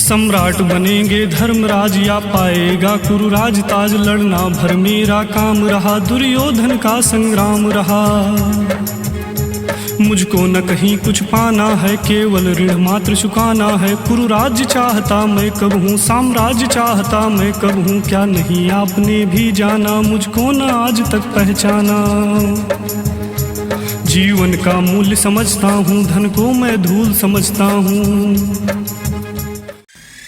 सम्राट बनेंगे धर्मराज या पाएगा कुरुराज ताज, लड़ना भर मेरा काम रहा, दुर्योधन का संग्राम रहा। मुझको न कहीं कुछ पाना है, केवल ऋण मात्र चुकाना है। कुरुराज चाहता मैं कब हूँ, साम्राज्य चाहता मैं कब हूँ, क्या नहीं आपने भी जाना, मुझको न आज तक पहचाना। जीवन का मूल्य समझता हूँ, धन को मैं धूल समझता हूँ।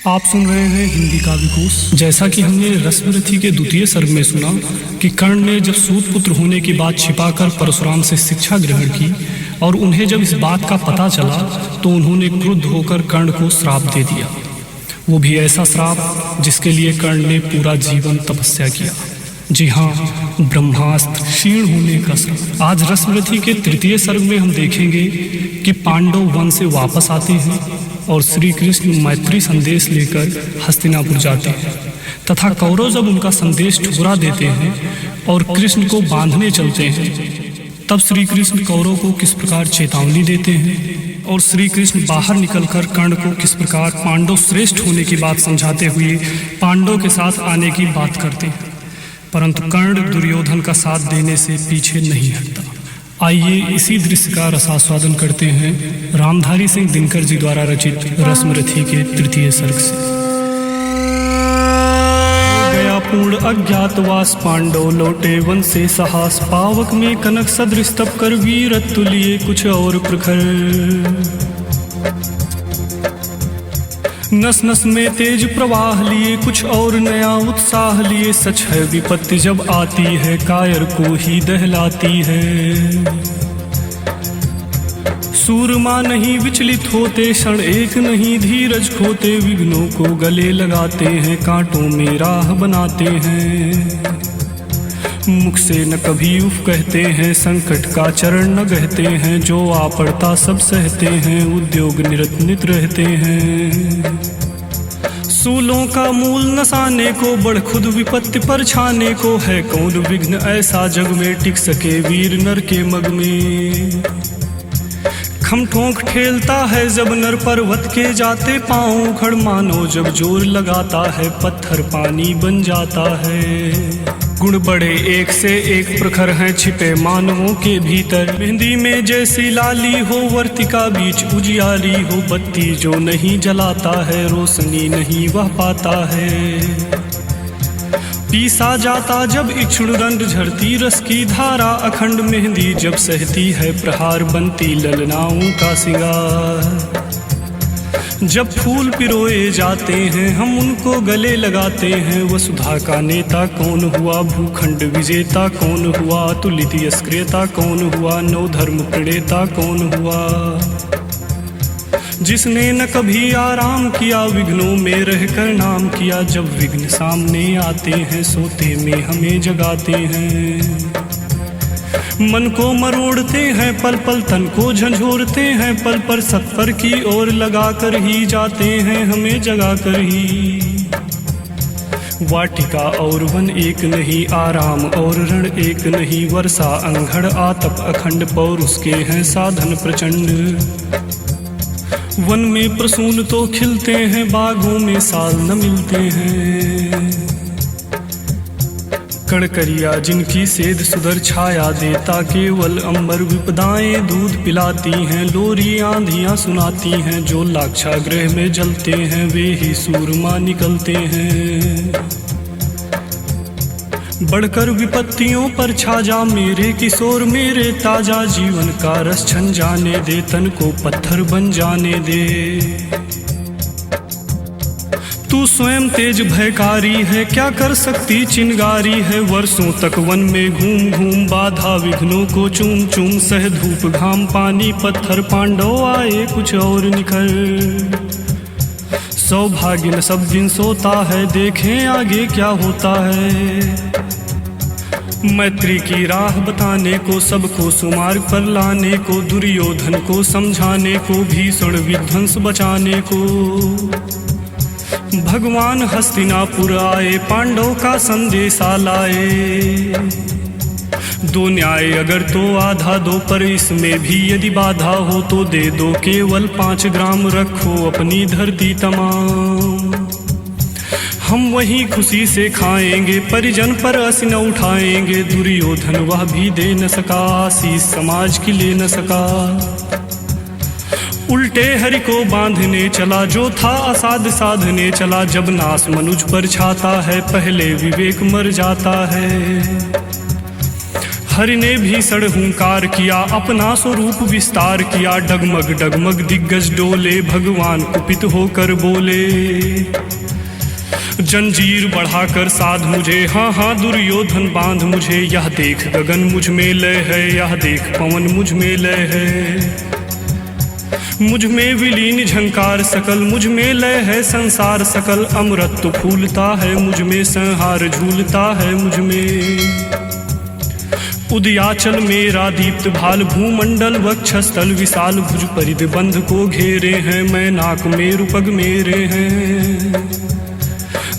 आप सुन रहे हैं हिंदी काव्य कोश। जैसा कि हमने रश्मिरथी के द्वितीय सर्ग में सुना कि कर्ण ने जब सूत पुत्र होने की बात छिपाकर परशुराम से शिक्षा ग्रहण की और उन्हें जब इस बात का पता चला तो उन्होंने क्रुद्ध होकर कर्ण को श्राप दे दिया, वो भी ऐसा श्राप जिसके लिए कर्ण ने पूरा जीवन तपस्या किया। जी हाँ, ब्रह्मास्त्र क्षीण होने का श्राप। आज रश्मिरथी के तृतीय सर्ग में हम देखेंगे कि पांडव वन से वापस आते हैं और श्री कृष्ण मैत्री संदेश लेकर हस्तिनापुर जाते हैं तथा कौरव जब उनका संदेश ठुकरा देते हैं और कृष्ण को बांधने चलते हैं, तब श्री कृष्ण कौरव को किस प्रकार चेतावनी देते हैं और श्री कृष्ण बाहर निकलकर कर्ण को किस प्रकार पांडव श्रेष्ठ होने की बात समझाते हुए पांडव के साथ आने की बात करते हैं। परंतु कर्ण दुर्योधन का साथ देने से पीछे नहीं हटता। आइए इसी दृश्य का रसास्वादन करते हैं रामधारी सिंह दिनकर जी द्वारा रचित रश्मिरथी के तृतीय सर्ग से। गया पूर्ण अज्ञातवास, पांडव लौटे वन से साहस, पावक में कनक सदृश तप कर वीरत्व लिए कुछ और प्रखर। नस नस में तेज प्रवाह लिए कुछ और नया उत्साह लिए, सच है विपत्ति जब आती है कायर को ही दहलाती है। सूरमा नहीं विचलित होते, क्षण एक नहीं धीरज खोते, विघ्नों को गले लगाते हैं कांटों में राह बनाते हैं। मुख से न कभी उफ कहते हैं, संकट का चरण न गहते हैं, जो आ पड़ता सब सहते हैं, उद्योग निरत नित रहते हैं। सूलों का मूल नसाने को, बढ़ खुद विपत्ति पर छाने को, है कौन विघ्न ऐसा जग में टिक सके वीर नर के मग में। खम ठोंक ठेलता है जब नर पर्वत के जाते पांव उखड़, मानो जब जोर लगाता है पत्थर पानी बन जाता है। गुण बड़े एक से एक प्रखर हैं छिपे मानवों के भीतर, मेहंदी में जैसी लाली हो वर्तिका बीच उजियारी हो, बत्ती जो नहीं जलाता है रोशनी नहीं वह पाता है। पीसा जाता जब इक्षुण रंड झरती रस की धारा अखंड, मेहंदी जब सहती है प्रहार बनती ललनाओं का सिंगार। जब फूल पिरोए जाते हैं हम उनको गले लगाते हैं, वसुधा का नेता कौन हुआ, भूखंड विजेता कौन हुआ, अतुलित यस्क्रियता कौन हुआ, नौ धर्म प्रणेता कौन हुआ। जिसने न कभी आराम किया विघ्नों में रहकर नाम किया, जब विघ्न सामने आते हैं सोते में हमें जगाते हैं। मन को मरोड़ते हैं पल पल, तन को झंझोरते हैं पल पर, सत्पर की ओर लगा कर ही जाते हैं हमें जगा कर ही। वाटिका और वन एक नहीं, आराम और रण एक नहीं, वर्षा अंधड़ आतप अखंड, पौरुष के हैं साधन प्रचंड। वन में प्रसून तो खिलते हैं, बागों में साल न मिलते हैं। कड़करिया जिनकी सेध सुधर छाया देता, केवल अंबर विपदाएं दूध पिलाती हैं, लोरी आंधियां सुनाती हैं, जो लाक्षागृह में जलते हैं वे ही सूरमा निकलते हैं। बढ़कर विपत्तियों पर छा जा मेरे किशोर मेरे ताजा, जीवन का रस छन जाने दे, तन को पत्थर बन जाने दे। तू स्वयं तेज भयकारी है, क्या कर सकती चिंगारी है, वर्षों तक वन में घूम घूम बाधा विघ्नों को चूम चूम, सह धूप घाम पानी पत्थर, पांडव आए कुछ और निखर। सौभाग्य न सब दिन सोता है, देखें आगे क्या होता है। मैत्री की राह बताने को, सबको सुमार्ग पर लाने को, दुर्योधन को समझाने को, भीषण विध्वंस बचाने को, भगवान हस्तिनापुर आए पांडव का संदेशा लाए। दो न्याय अगर तो आधा दो, पर इसमें भी यदि बाधा हो तो दे दो केवल 5 ग्राम, रखो अपनी धरती तमाम। हम वही खुशी से खाएंगे, परिजन पर अस न उठाएंगे। दुर्योधन वह भी दे न सका, आशीष समाज की ले न सका। उल्टे हरि को बांधने चला, जो था असाध साधने चला। जब नास मनुज पर छाता है, पहले विवेक मर जाता है। हरि ने भीषण हुंकार किया, अपना स्वरूप विस्तार किया। डगमग डगमग दिग्गज डोले, भगवान कुपित होकर बोले। जंजीर बढ़ाकर साध मुझे, हाँ हाँ दुर्योधन बांध मुझे। यह देख गगन मुझ में लय है, यह देख पवन मुझ में लय है। मुझ में विलीन झंकार सकल, मुझ में लय है संसार सकल। अमृत फूलता है मुझ में, संहार झूलता है मुझ में। उदयाचल मेरा दीप्त भाल, भूमंडल वक्षस्थल विशाल। भुज परिध बंध को घेरे हैं, मैं नाक मेरु पग मेरे हैं।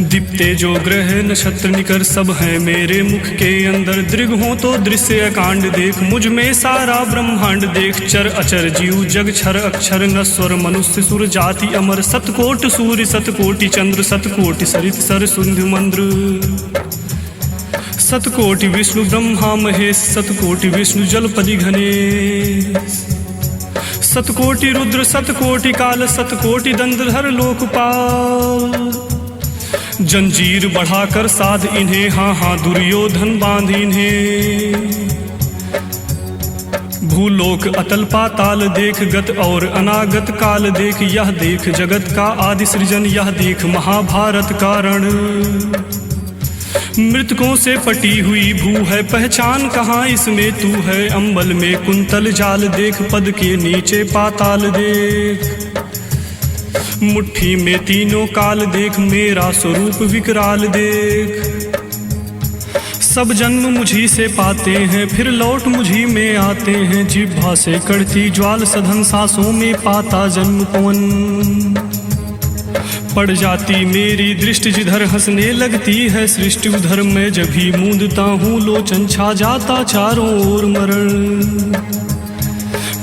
दीप्ते जो ग्रह नक्षत्र निकर, सब हैं मेरे मुख के अंदर। दृग हो तो दृश्य अकांड देख, मुझ में सारा ब्रह्मांड देख। चर अचर जीव जग छर अक्षर, नश्वर मनुष्य सुर जाति अमर। सतकोट सूर्य सतकोटि चंद्र, सतकोटि सरित सर सुंध मंद्र। सतकोटि विष्णु ब्रह्मा महेश, सतकोटि विष्णु जलपति गणेश। सतकोटि रुद्र सतकोटि काल, सतकोटि दंडधर लोकपाल। जंजीर बढ़ाकर साध इन्हें, हाँ हाँ दुर्योधन बांध इन्हें। भूलोक अतल पाताल देख, गत और अनागत काल देख। यह देख जगत का आदि सृजन, यह देख महाभारत का रण। मृतकों से पटी हुई भू है, पहचान कहाँ इसमें तू है। अंबल में कुंतल जाल देख, पद के नीचे पाताल देख। मुट्ठी में तीनों काल देख, मेरा स्वरूप विकराल देख। सब जन्म मुझी से पाते हैं, फिर लौट मुझी में आते हैं। जिह्वा से कड़ती ज्वाल सधन, सांसों में पाता जन्म पवन। पड़ जाती मेरी दृष्टि जिधर, हंसने लगती है सृष्टि उधर। मैं जब भी मूंदता हूँ, लोचन छा जाता चारों ओर मरण।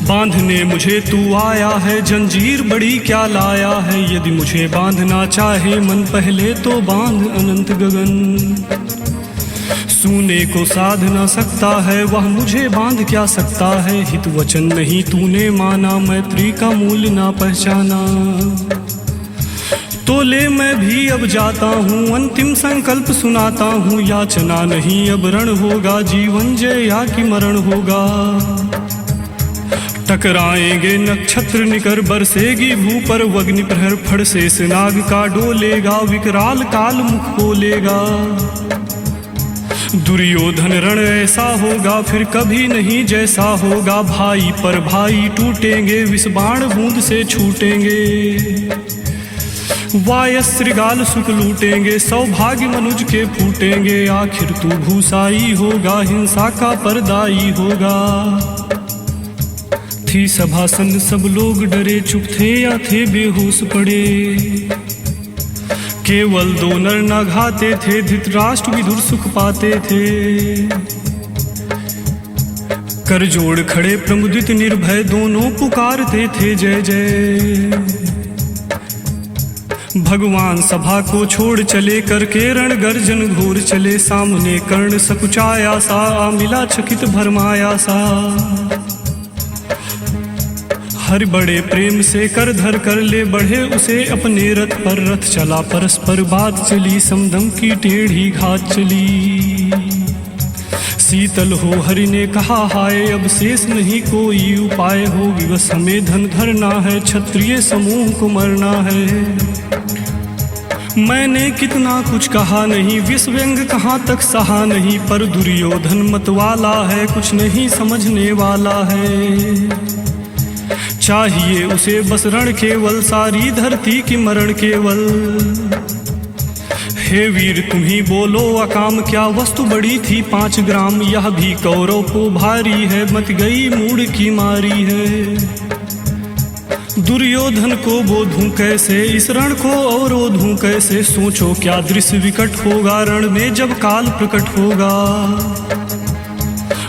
बांधने मुझे तू आया है, जंजीर बड़ी क्या लाया है। यदि मुझे बांधना चाहे मन, पहले तो बांध अनंत गगन। सूने को साध ना सकता है, वह मुझे बांध क्या सकता है। हित वचन नहीं तूने माना, मैत्री का मूल्य ना पहचाना। तो ले मैं भी अब जाता हूँ, अंतिम संकल्प सुनाता हूँ। याचना नहीं अब रण होगा, जीवन जय या कि मरण होगा। टकराएंगे नक्षत्र निकर, बरसेगी भू पर वग्नि प्रहर। फड़ से नाग का डोलेगा, विकराल काल मुख खोलेगा। दुर्योधन रण ऐसा होगा, फिर कभी नहीं जैसा होगा। भाई पर भाई टूटेंगे, विष बाण बूंद से छूटेंगे। वायस्त्रिगाल सुख लूटेंगे, सौभाग्य मनुज के फूटेंगे। आखिर तू भूसाई होगा, हिंसा का परदाई होगा। थी सभासन सब लोग डरे, चुप थे या थे बेहोश पड़े। केवल 2 नर न घाते थे, धृतराष्ट्र विदुर सुख पाते थे। कर जोड़ खड़े प्रमुदित निर्भय, दोनों पुकारते थे जय जय। भगवान सभा को छोड़ चले, करके रण गर्जन घोर चले। सामने कर्ण सकुचाया सा, मिला चकित भरमाया सा। हर बड़े प्रेम से कर धर कर ले बढ़े उसे अपने रथ पर। रथ चला परस्पर बात चली, समदम की टेढ़ी घात चली। शीतल हो हरि ने कहा हाय, अब शेष नहीं कोई उपाय हो। विवश हमें धन धरना है, क्षत्रिय समूह को मरना है। मैंने कितना कुछ कहा नहीं, विषव्यंग कहाँ तक सहा नहीं। पर दुर्योधन मतवाला है, कुछ नहीं समझने वाला है। चाहिए उसे बस रण केवल, सारी धरती की मरण केवल। हे वीर तुम ही बोलो अकाम, क्या वस्तु बड़ी थी 5 ग्राम। यह भी कौरव को भारी है, मत गई मूड की मारी है। दुर्योधन को बोधूं कैसे, इस रण को अवरोधूं कैसे। सोचो क्या दृश्य विकट होगा, रण में जब काल प्रकट होगा।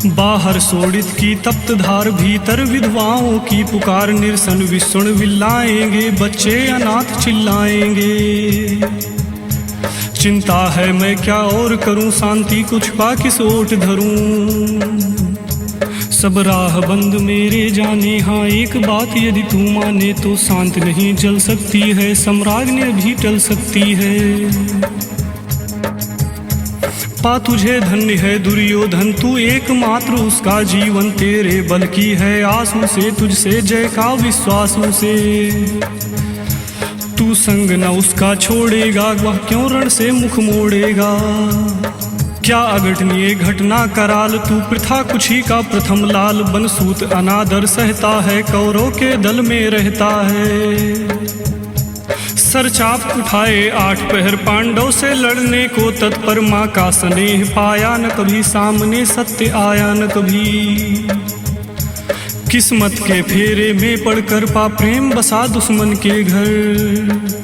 बाहर सोडित की तप्त धार, भीतर विधवाओं की पुकार, निरसन विष्णु विल्लाएंगे, बच्चे अनाथ चिल्लाएंगे। चिंता है मैं क्या और करूं, शांति को छुपा किस ओट धरूं। सब राह बंद मेरे जाने, हाँ एक बात यदि तू माने, तो शांत नहीं जल सकती है, सम्राज्ञी भी टल सकती है। पा तुझे धन्य है दुर्योधन, तू एकमात्र उसका जीवन, तेरे बल की है आस उसे, तुझसे जय का विश्वास उसे। तू संग न उसका छोड़ेगा, वह क्यों रण से मुख मोड़ेगा। क्या अघटनीय घटना कराल, तू प्रथा कुछ ही का प्रथम लाल, बनसूत अनादर सहता है, कौरव के दल में रहता है। सरचाप उठाए 8 पहर, पांडव से लड़ने को तत्पर, माँ का स्नेह पाया न कभी, सामने सत्य आया न कभी। किस्मत के फेरे में पड़कर पा प्रेम बसा दुश्मन के घर।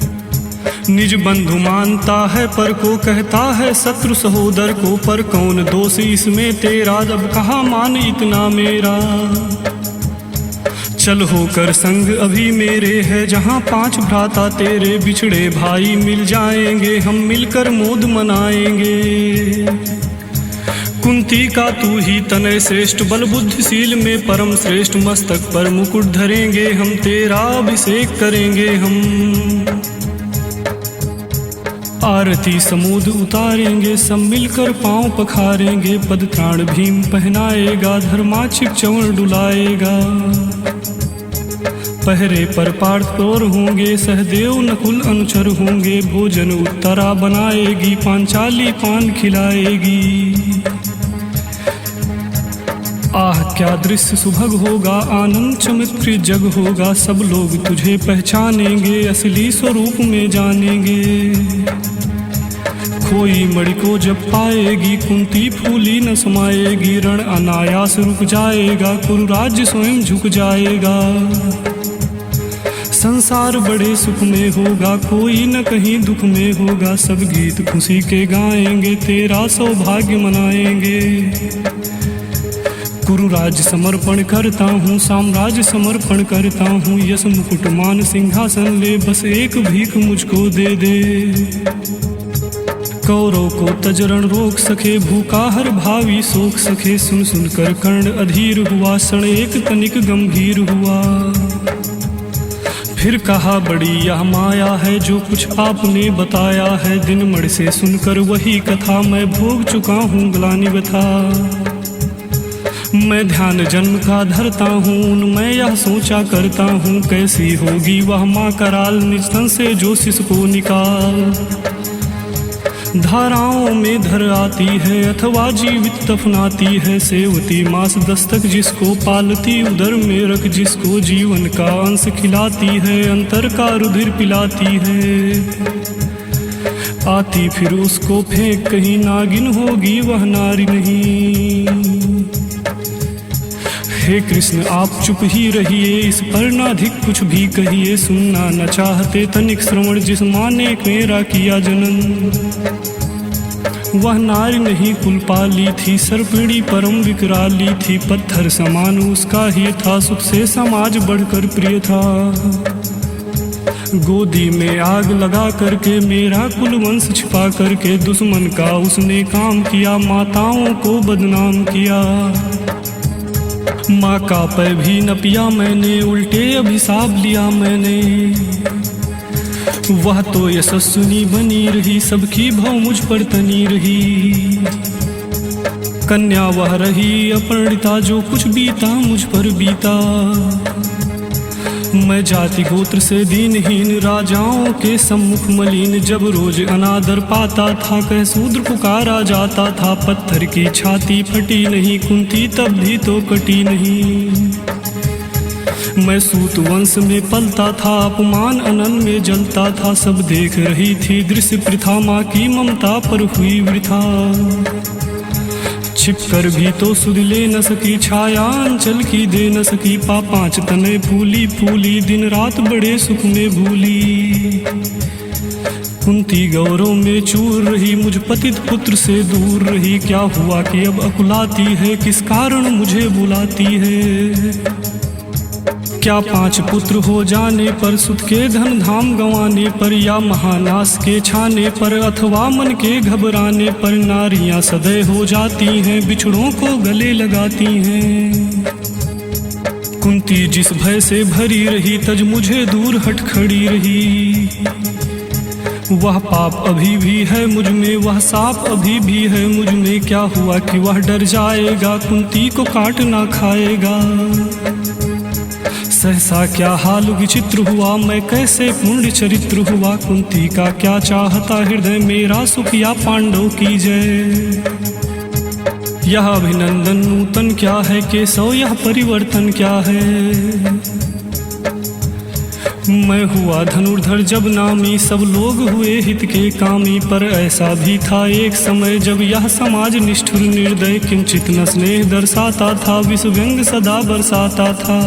निज बंधु मानता है पर को, कहता है शत्रु सहोदर को, पर कौन दोष इसमें तेरा, जब कहा मान इतना मेरा। चल होकर संग अभी मेरे है, जहाँ 5 भ्राता तेरे, बिछड़े भाई मिल जाएंगे, हम मिलकर मोद मनाएंगे। कुंती का तू ही तनय श्रेष्ठ, बल बुद्धिशील में परम श्रेष्ठ, मस्तक पर मुकुट धरेंगे हम, तेरा अभिषेक करेंगे हम। आरती समूद उतारेंगे, सब मिलकर पांव पखारेंगे, पद त्राण भीम पहनाएगा, धर्माचिक चवन डुलाएगा। पहरे पर पार्थ और होंगे, सहदेव नकुल अनुचर होंगे, भोजन उत्तरा बनाएगी, पांचाली पान खिलाएगी। आह क्या दृश्य सुभग होगा, आनंद चमत्कृत जग होगा, सब लोग तुझे पहचानेंगे, असली स्वरूप में जानेंगे। खोई मणि को जब पाएगी, कुंती फूली न समाएगी, रण अनायास रुक जाएगा, कुरु राज्य स्वयं झुक जाएगा। संसार बड़े सुख में होगा, कोई न कहीं दुख में होगा, सब गीत खुशी के गाएंगे, तेरा सौभाग्य मनाएंगे। कुरु राज्य समर्पण करता हूँ, साम्राज्य समर्पण करता हूँ, यश मुकुट मान सिंहासन ले, बस एक भीख मुझको दे दे। कौरव को तजरण रोक सके, भूखा हर भावी सोख सके, सुन सुन कर कर्ण अधीर हुआ, क्षण एक तनिक गंभीर हुआ। फिर कहा बड़ी यह माया है, जो कुछ आपने बताया है, दिन मण से सुनकर वही कथा, मैं भोग चुका हूँ ग्लानि व्यथा। मैं ध्यान जन्म का धरता हूँ, उनमें यह सोचा करता हूँ, कैसी होगी वह माँ कराल, निस्तन से जो शिश को निकाल। धाराओं में धर आती है, अथवा जीवित दफनाती है, सेवती मास दस्तक जिसको, पालती उदर में रख जिसको, जीवन का अंश खिलाती है, अंतर का रुधिर पिलाती है। आती फिर उसको फेंक कहीं, नागिन होगी वह नारी नहीं। हे कृष्ण आप चुप ही रहिए, इस पर नाधिक कुछ भी कहिए, सुनना न चाहते तनिक श्रवण, जिस माँ ने मेरा किया जनन। वह नारी नहीं कुलपाली थी, सर्पिणी परम विकराली थी, पत्थर समान उसका ही था, सुख से समाज बढ़कर प्रिय था। गोदी में आग लगा करके, मेरा कुल वंश छिपा करके, दुश्मन का उसने काम किया, माताओं को बदनाम किया। माँ का पैर भी न पिया मैंने, उल्टे अभिशाप लिया मैंने। वह तो यशस्विनी बनी रही, सबकी भव मुझ पर तनी रही। कन्या वह रही अपरिणिता, जो कुछ बीता मुझ पर बीता। मैं जाति गोत्र से दीनहीन, राजाओं के सम्मुख मलिन, जब रोज अनादर पाता था, कह शूद्र पुकारा जाता था। पत्थर की छाती फटी नहीं, कुंती तब भी तो कटी नहीं। मैं सूत वंश में पलता था, अपमान अनन में जलता था, सब देख रही थी दृश्य प्रथा, माँ की ममता पर हुई वृथा। छिप कर भी तो सुध ले न सकी, छाया अंचल की दे न सकी, पांच तने फूली फूली, दिन रात बड़े सुख में भूली। कुंती गौरव में चूर रही, मुझ पतित पुत्र से दूर रही। क्या हुआ कि अब अकुलाती है, किस कारण मुझे बुलाती है। क्या 5 पुत्र हो जाने पर, सुत के धन धाम गंवाने पर, या महानाश के छाने पर, अथवा मन के घबराने पर, नारियां सदैव हो जाती हैं, बिछड़ों को गले लगाती हैं। कुंती जिस भय से भरी रही, तज मुझे दूर हट खड़ी रही। वह पाप अभी भी है मुझ में, वह साप अभी भी है मुझ में। क्या हुआ कि वह डर जाएगा, कुंती को काट ना खाएगा। सहसा क्या हाल विचित्र हुआ, मैं कैसे पुण्य चरित्र हुआ। कुंती का क्या चाहता हृदय मेरा, सुख या पांडव की जय। यह अभिनंदन नूतन क्या है, केशव यह परिवर्तन क्या है। मैं हुआ धनुर्धर जब नामी, सब लोग हुए हित के कामी। पर ऐसा भी था एक समय, जब यह समाज निष्ठुर निर्दय, किंचित न स्नेह दर्शाता था, विष व्यंग सदा बरसाता था।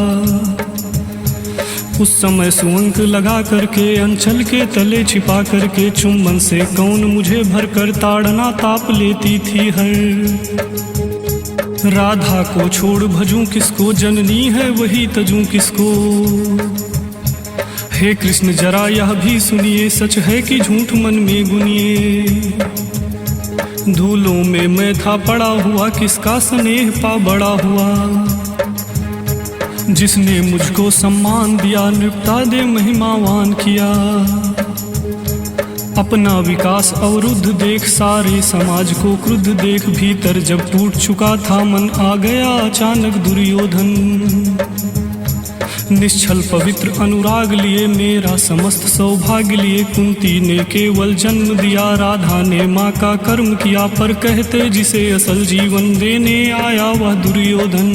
उस समय सुअंक लगा करके, अंचल के तले छिपा करके, चुम्बन से कौन मुझे भरकर ताड़ना ताप लेती थी हर। राधा को छोड़ भजूं किसको, जननी है वही तजूं किसको। हे कृष्ण जरा यह भी सुनिए, सच है कि झूठ मन में गुनिए। धूलों में मैं था पड़ा हुआ, किसका स्नेह पा बड़ा हुआ। जिसने मुझको सम्मान दिया, नृपता दे महिमावान किया। अपना विकास अवरुद्ध देख, सारे समाज को क्रुद्ध देख, भीतर जब टूट चुका था मन, आ गया अचानक दुर्योधन। निश्चल पवित्र अनुराग लिए, मेरा समस्त सौभाग्य लिए। कुंती ने केवल जन्म दिया, राधा ने माँ का कर्म किया। पर कहते जिसे असल जीवन देने आया, वह दुर्योधन।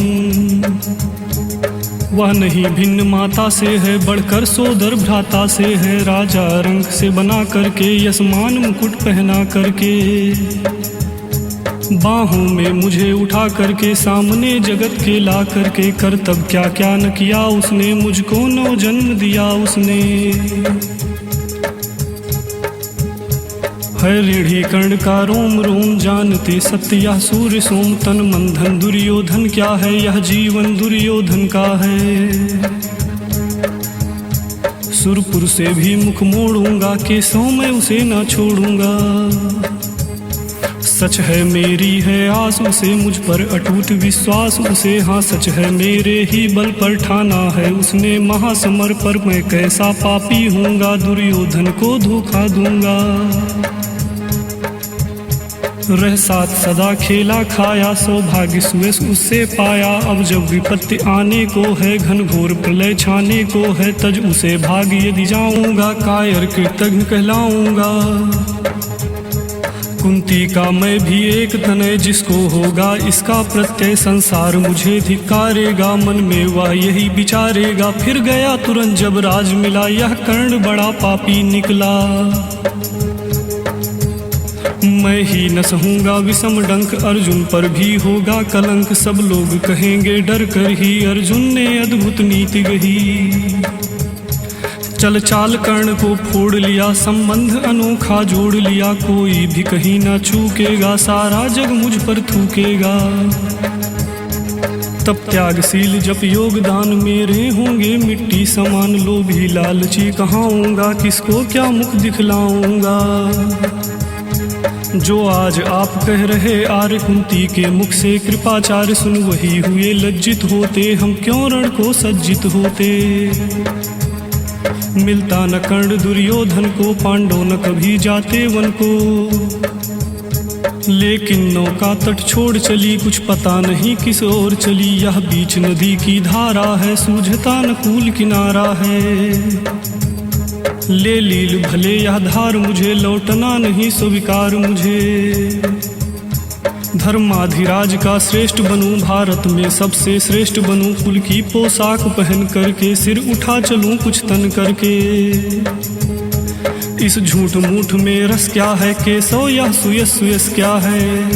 वह नहीं भिन्न माता से है, बढ़कर सोदर भ्राता से है। राजा रंग से बना करके, यशमान मुकुट पहना करके, बाहों में मुझे उठा करके, सामने जगत के ला करके। कर्तव्य क्या क्या न किया उसने, मुझको नौ जन्म दिया उसने। है रीढ़ी कर्ण का रोम रोम, जानते सत्य यह सूर्य सोम। तन मन धन दुर्योधन क्या है, यह जीवन दुर्योधन का है। सुरपुर से भी मुख मोड़ूंगा, केशव मैं उसे न छोड़ूंगा। सच है मेरी है आस उसे, मुझ पर अटूट विश्वास उसे। हाँ सच है मेरे ही बल पर ठाना है उसने, महासमर पर मैं कैसा पापी हूँगा, दुर्योधन को धोखा दूंगा। रह साथ सदा खेला खाया, सौभाग्य सुयस उससे पाया। अब जब विपत्ति आने को है, घनघोर प्रलय छाने को है, तज उसे भाग यदि जाऊंगा, कायर कृतज्ञ कहलाऊंगा। कुंती का मैं भी एक तनय, जिसको होगा इसका प्रत्यय, संसार मुझे धिक्कारेगा। मन में वह यही विचारेगा, फिर गया तुरंत जब राज मिला, यह कर्ण बड़ा पापी निकला। मैं ही न सहूंगा विषम डंक, अर्जुन पर भी होगा कलंक। सब लोग कहेंगे डर कर ही, अर्जुन ने अद्भुत नीति गही। चल चाल कर्ण को फोड़ लिया, संबंध अनोखा जोड़ लिया। कोई भी कहीं ना चूकेगा, सारा जग मुझ पर थूकेगा। तब त्यागशील जप योगदान, मेरे होंगे मिट्टी समान। लोभी लालची कहाऊंगा, किसको क्या मुख दिखलाऊंगा। जो आज आप कह रहे आर्य, कुंती के मुख से कृपाचार्य सुन, वही हुए लज्जित होते। हम क्यों रण को सज्जित होते। मिलता न कर्ण दुर्योधन को, पांडव न कभी जाते वन को। लेकिन नौका तट छोड़ चली, कुछ पता नहीं किस ओर चली। यह बीच नदी की धारा है, सूझता न कूल किनारा है। ले लील भले यह धार मुझे, लौटना नहीं स्वीकार मुझे। धर्माधिराज का श्रेष्ठ बनूं, भारत में सबसे श्रेष्ठ बनूं। कुल की पोशाक पहन करके, सिर उठा चलूं कुछ तन करके। इस झूठ मूठ में रस क्या है, केशव यह सुयस सुयस क्या है।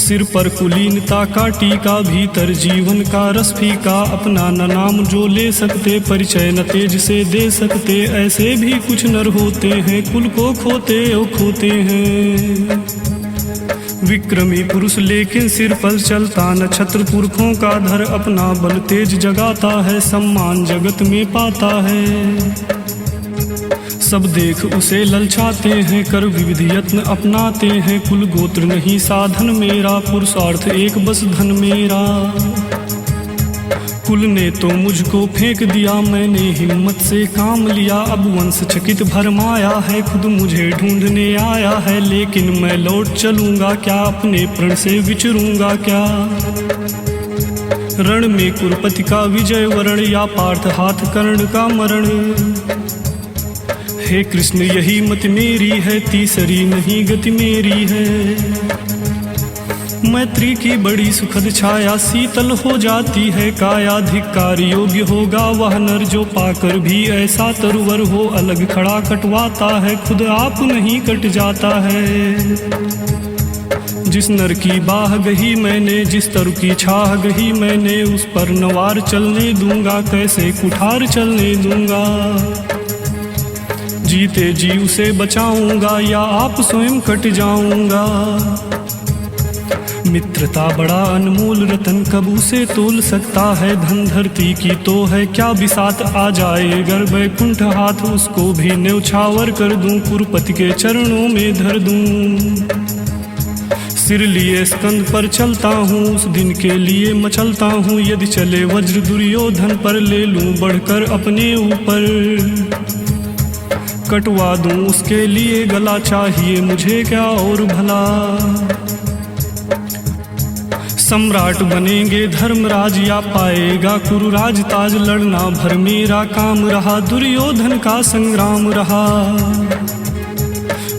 सिर पर कुलीनता का टीका, भीतर जीवन का रस फीका। अपना न नाम जो ले सकते, परिचय न तेज से दे सकते। ऐसे भी कुछ नर होते हैं, कुल को खोते और खोते हैं। विक्रमी पुरुष लेकिन सिर पर चलता न छत्र पुरखों का धर। अपना बल तेज जगाता है, सम्मान जगत में पाता है। सब देख उसे ललचाते हैं, कर विविध यत्न अपनाते हैं। कुल गोत्र नहीं साधन मेरा, पुरुषार्थ एक बस धन मेरा। कुल ने तो मुझको फेंक दिया, मैंने हिम्मत से काम लिया। अब वंश चकित भरमाया है, खुद मुझे ढूंढने आया है। लेकिन मैं लौट चलूंगा क्या, अपने प्रण से विचरूंगा क्या। रण में कुरुपति का विजय वरण, या पार्थ हाथ कर्ण का मरण। हे कृष्ण यही मत मेरी है, तीसरी नहीं गति मेरी है। मैत्री की बड़ी सुखद छाया, शीतल हो जाती है काया। धिक्कार योग्य होगा वह नर, जो पाकर भी ऐसा तरुवर हो। अलग खड़ा कटवाता है, खुद आप नहीं कट जाता है। जिस नर की बाह गही मैंने, जिस तरु की छाह गही मैंने। उस पर नवार चलने दूंगा, कैसे कुठार चलने दूंगा। जीते जी उसे बचाऊंगा, या आप स्वयं कट जाऊंगा। मित्रता बड़ा अनमोल रतन, कब उसे तोल सकता है। धन धरती की तो है क्या बिसात, आ जाए अगर बैकुंठ हाथ। उसको भी न्यौछावर कर दूं, कुरुपति के चरणों में धर दूं। सिर लिए स्कंद पर चलता हूँ, उस दिन के लिए मचलता हूँ। यदि चले वज्र दुर्योधन पर, ले लूं बढ़कर अपने ऊपर। कटवा दूं उसके लिए गला, चाहिए मुझे क्या और भला। सम्राट बनेंगे धर्मराज, या पाएगा कुरुराज ताज। लड़ना भर मेरा काम रहा, दुर्योधन का संग्राम रहा।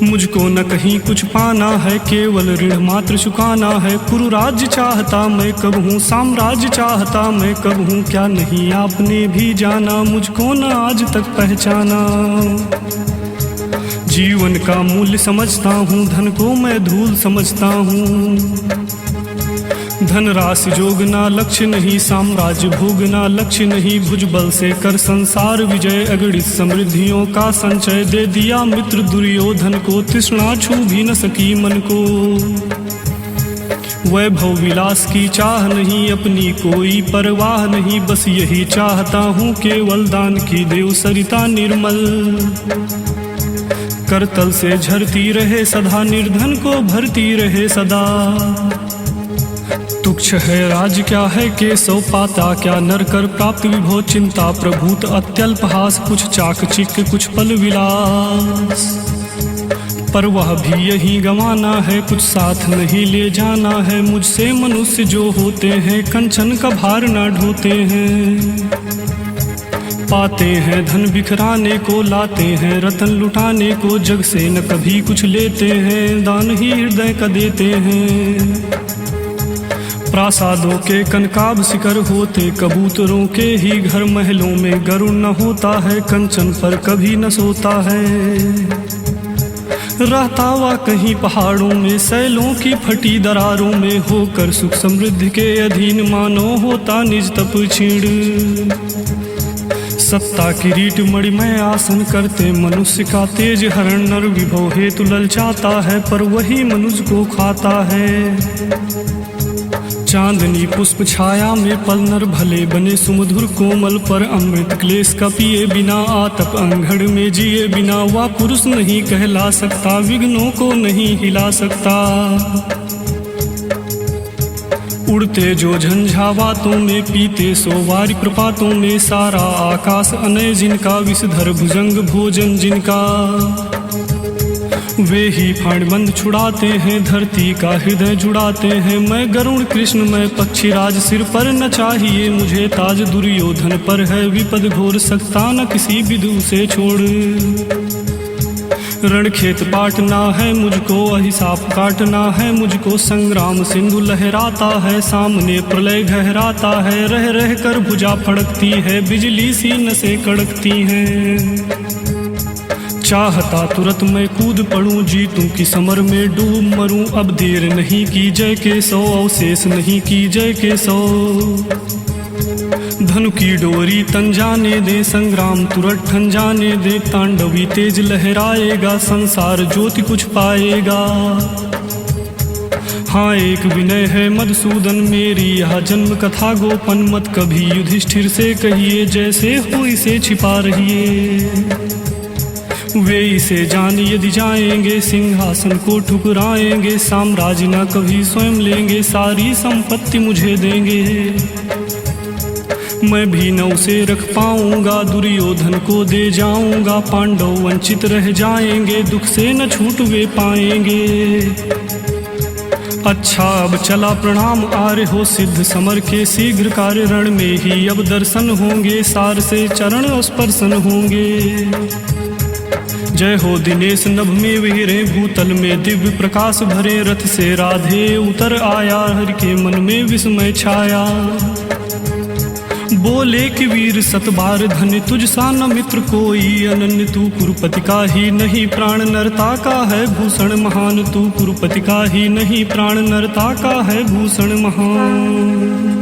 मुझको न कहीं कुछ पाना है, केवल ऋण मात्र चुकाना है। कुरुराज्य चाहता मैं कब हूँ, साम्राज्य चाहता मैं कब हूँ। क्या नहीं आपने भी जाना, मुझको न आज तक पहचाना। जीवन का मूल्य समझता हूँ, धन को मैं धूल समझता हूँ। धन राशि जोगना लक्ष्य नहीं, साम्राज्य भोगना लक्ष्य नहीं। भुजबल से कर संसार विजय, अगणित समृद्धियों का संचय। दे दिया मित्र दुर्योधन को, तृष्णा छू भी न सकी मन को। वैभव विलास की चाह नहीं, अपनी कोई परवाह नहीं। बस यही चाहता हूँ, केवल दान की देव सरिता निर्मल। करतल से झरती रहे सदा, निर्धन को भरती रहे सदा। तुच्छ है राज क्या है केशव, पाता क्या नर कर प्राप्त विभो। चिंता प्रभूत अत्यल्प हास, कुछ चाक चिक कुछ पल विलास। पर वह भी यही गंवाना है, कुछ साथ नहीं ले जाना है। मुझसे मनुष्य जो होते हैं, कंचन का भार ना ढोते हैं। पाते हैं धन बिखराने को, लाते हैं रतन लुटाने को। जग से न कभी कुछ लेते हैं, दान ही हृदय का देते हैं। प्रासादों के कनकाब शिखर होते, कबूतरों के ही घर। महलों में गरुड़ न होता है, कंचन पर कभी न सोता है। रहता हुआ कहीं पहाड़ों में, सैलों की फटी दरारों में। होकर सुख समृद्धि के अधीन, मानो होता निज तप छीण। सत्ता किरीट मणिमय आसन करते, मनुष्य का तेज हरण। नर विभव हेतु ललचाता है, पर वही मनुष्य को खाता है। चांदनी पुष्प छाया में पल, नर भले बने सुमधुर कोमल। पर अमृत क्लेश का पिए बिना, आतप अंगड़ में जिए बिना। वह पुरुष नहीं कहला सकता, विघ्नों को नहीं हिला सकता। उड़ते जो झंझावातों में, पीते सो वारि प्रपातों में। सारा आकाश अनय जिनका, विषधर भुजंग भोजन जिनका। वे ही फाड़बंद छुड़ाते हैं, धरती का हृदय जुड़ाते हैं। मैं गरुड़ कृष्ण मैं पक्षीराज, सिर पर न चाहिए मुझे ताज। दुर्योधन पर है विपद घोर, सकता न किसी विधु से छोड़। रण खेत पाटना है मुझको, अहिसाब काटना है मुझको। संग्राम सिंधु लहराता है, सामने प्रलय गहराता है। रह रह कर भुजा फड़कती है, बिजली सी नसें कड़कती हैं। चाहता तुरंत मैं कूद पड़ूं, जीतूं कि समर में डूब मरूं। अब देर नहीं की जय के सौ, अवशेष नहीं की जय के सौ। धनु की डोरी तन जाने दे, संग्राम तुरंत ठन जाने दे। तांडवी तेज लहराएगा, संसार ज्योति कुछ पाएगा। हाँ एक विनय है मधुसूदन मेरी, यह जन्म कथा गोपन मत कभी युधिष्ठिर से कहिए। जैसे हो इसे छिपा रहिए, वे इसे जान यदि जाएंगे, सिंहासन को ठुकराएंगे। साम्राज्य न कभी स्वयं लेंगे, सारी संपत्ति मुझे देंगे। मैं भी न उसे रख पाऊंगा, दुर्योधन को दे जाऊंगा। पांडव वंचित रह जाएंगे, दुख से न छूट वे पाएंगे। अच्छा अब चला प्रणाम आर्य हो सिद्ध समर के, शीघ्र कार्य रण में ही अब दर्शन होंगे। सार से चरण स्पर्शन होंगे। जय हो दिनेश नभ में विहरे, भूतल में दिव्य प्रकाश भरे। रथ से राधे उतर आया, हरि के मन में विस्मय छाया। बोले कि वीर सतबार धन्य तुझ सा न मित्र कोई। अनन्य तू कुरुपति का ही नहीं, प्राण नरता का है भूषण महान। तू कुरुपति का ही नहीं, प्राण नरता का है भूषण महान।